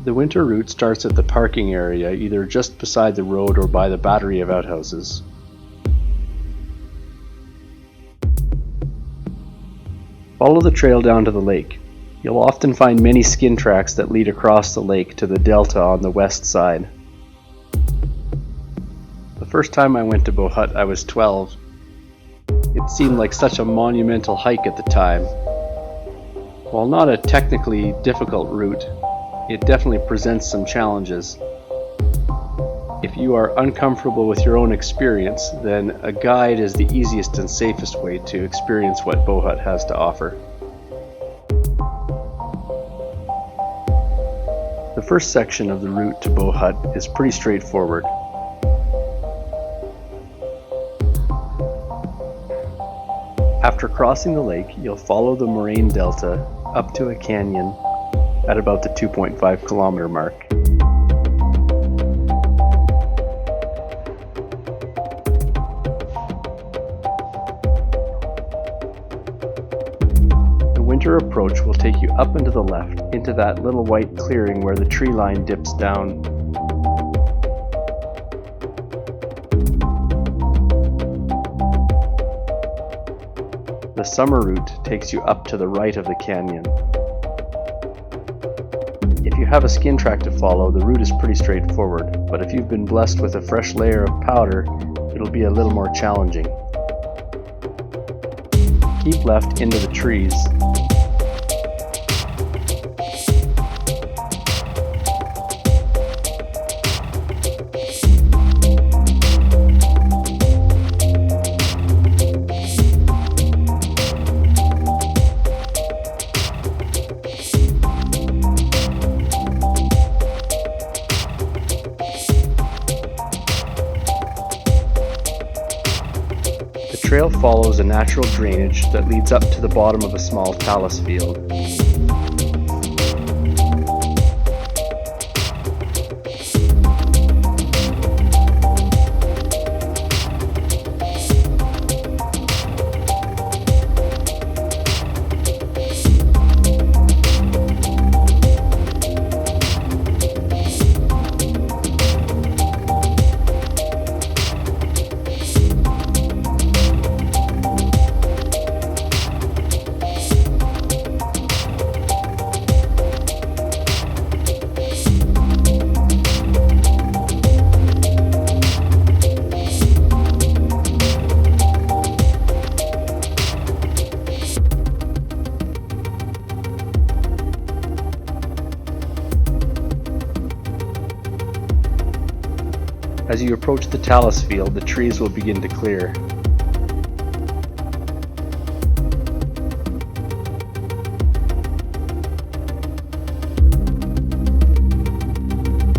The winter route starts at the parking area, either just beside the road or by the battery of outhouses. Follow the trail down to the lake. You'll often find many skin tracks that lead across the lake to the delta on the west side. The first time I went to Bow-Yoho, I was 12. It seemed like such a monumental hike at the time. While not a technically difficult route, it definitely presents some challenges. If you are uncomfortable with your own experience, then a guide is the easiest and safest way to experience what Bow-Yoho has to offer. The first section of the route to Bow-Yoho is pretty straightforward. After crossing the lake, you'll follow the moraine delta up to a canyon at about the 2.5 kilometer mark. The winter approach will take you up and to the left into that little white clearing where the tree line dips down. The summer route takes you up to the right of the canyon. If you have a skin track to follow, the route is pretty straightforward, but if you've been blessed with a fresh layer of powder, it'll be a little more challenging. Keep left into the trees. The trail follows a natural drainage that leads up to the bottom of a small talus field. As you approach the talus field, the trees will begin to clear.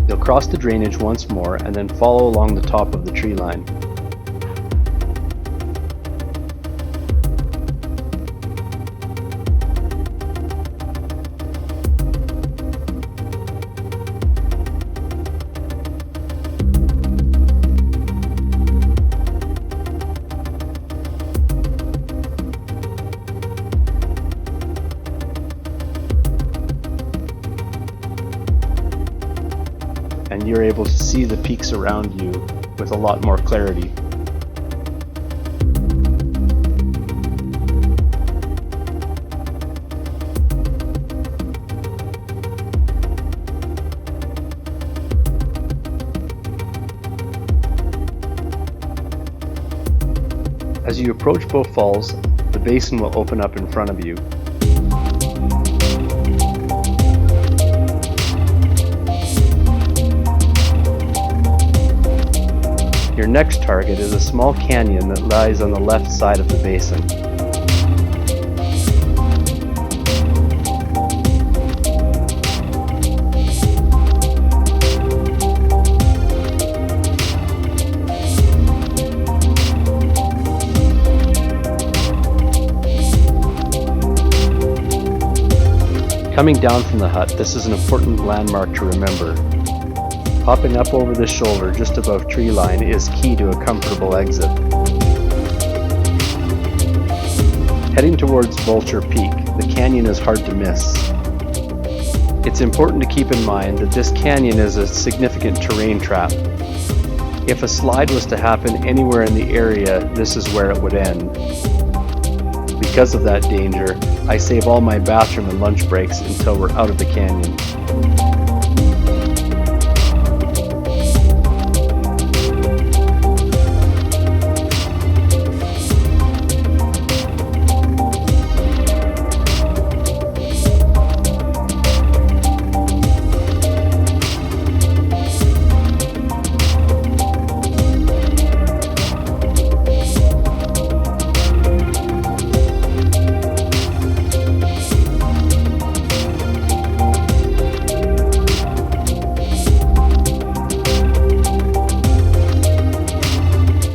You'll cross the drainage once more and then follow along the top of the tree line. And you're able to see the peaks around you with a lot more clarity. As you approach Bow Falls, the basin will open up in front of you. Your next target is a small canyon that lies on the left side of the basin. Coming down from the hut, this is an important landmark to remember. Hopping up over the shoulder just above tree line is key to a comfortable exit. Heading towards Vulture Peak, the canyon is hard to miss. It's important to keep in mind that this canyon is a significant terrain trap. If a slide was to happen anywhere in the area, this is where it would end. Because of that danger, I save all my bathroom and lunch breaks until we're out of the canyon.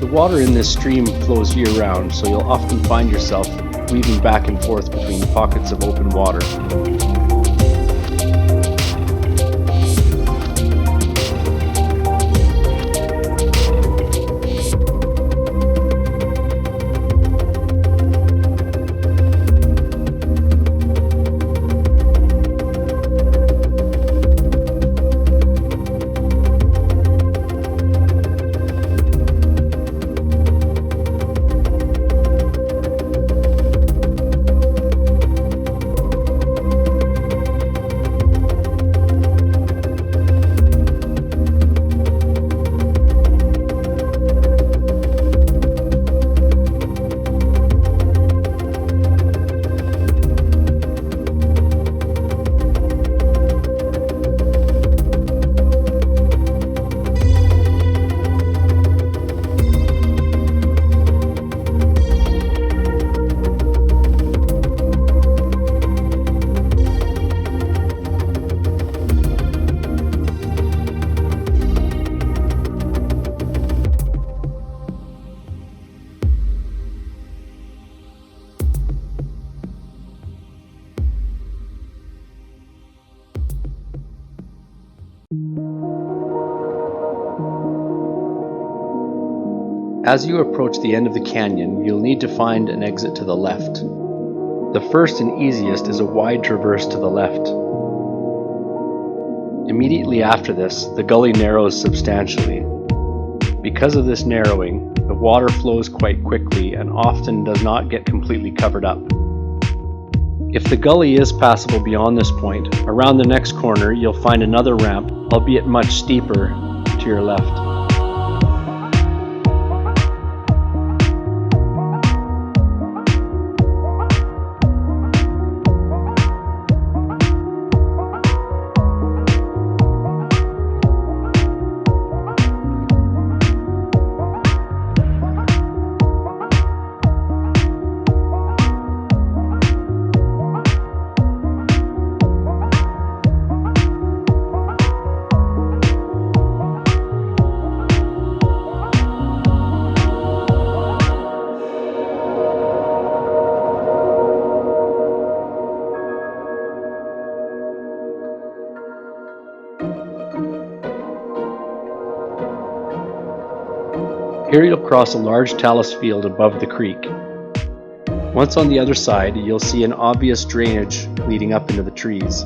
The water in this stream flows year-round, so you'll often find yourself weaving back and forth between pockets of open water. As you approach the end of the canyon, you'll need to find an exit to the left. The first and easiest is a wide traverse to the left. Immediately after this, the gully narrows substantially. Because of this narrowing, the water flows quite quickly and often does not get completely covered up. If the gully is passable beyond this point, around the next corner you'll find another ramp, albeit much steeper, to your left. Here you'll cross a large talus field above the creek. Once on the other side, you'll see an obvious drainage leading up into the trees.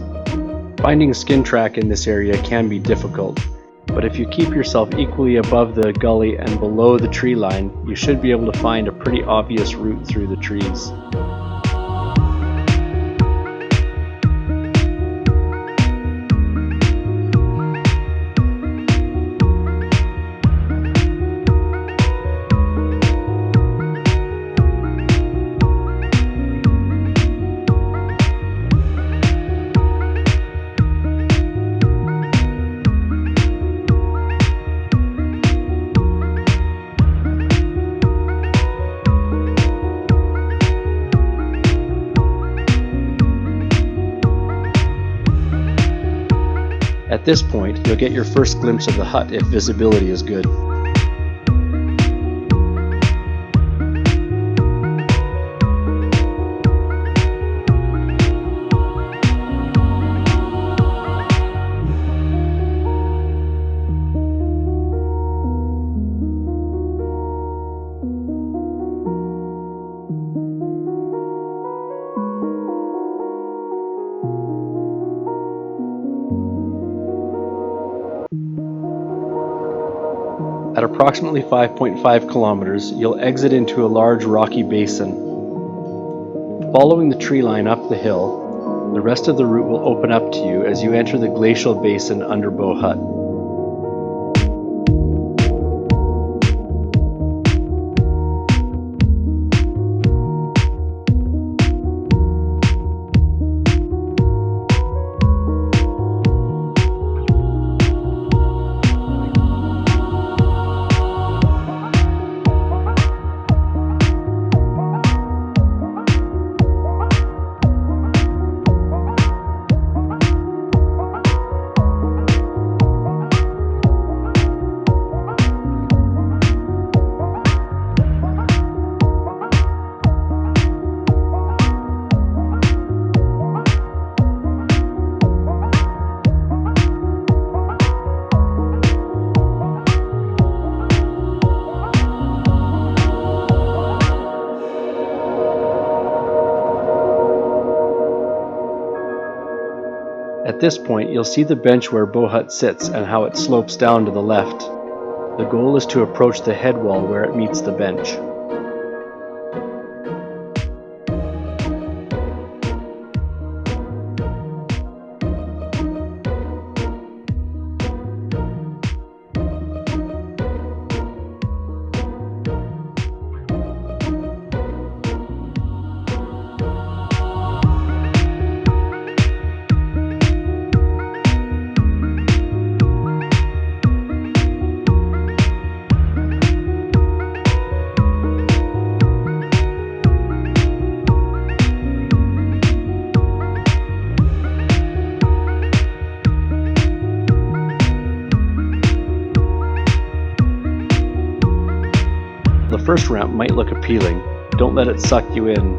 Finding a skin track in this area can be difficult, but if you keep yourself equally above the gully and below the tree line, you should be able to find a pretty obvious route through the trees. At this point, you'll get your first glimpse of the hut if visibility is good. At approximately 5.5 kilometers, you'll exit into a large rocky basin. Following the tree line up the hill, the rest of the route will open up to you as you enter the glacial basin under Bow Hut. At this point, you'll see the bench where Bow Hut sits and how it slopes down to the left. The goal is to approach the head wall where it meets the bench. The first ramp might look appealing. Don't let it suck you in.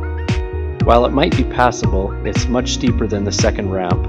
While it might be passable, it's much steeper than the second ramp.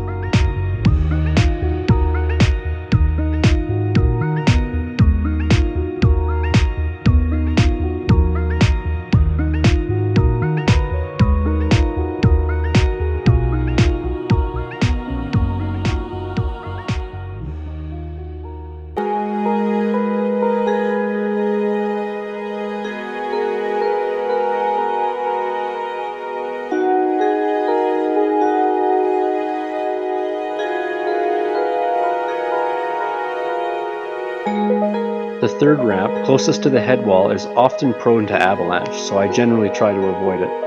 The third ramp, closest to the head wall, is often prone to avalanche, so I generally try to avoid it.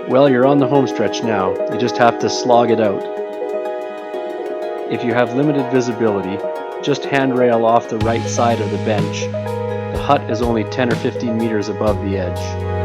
Well, you're on the home stretch now. You just have to slog it out. If you have limited visibility, just handrail off the right side of the bench. The hut is only 10 or 15 meters above the edge.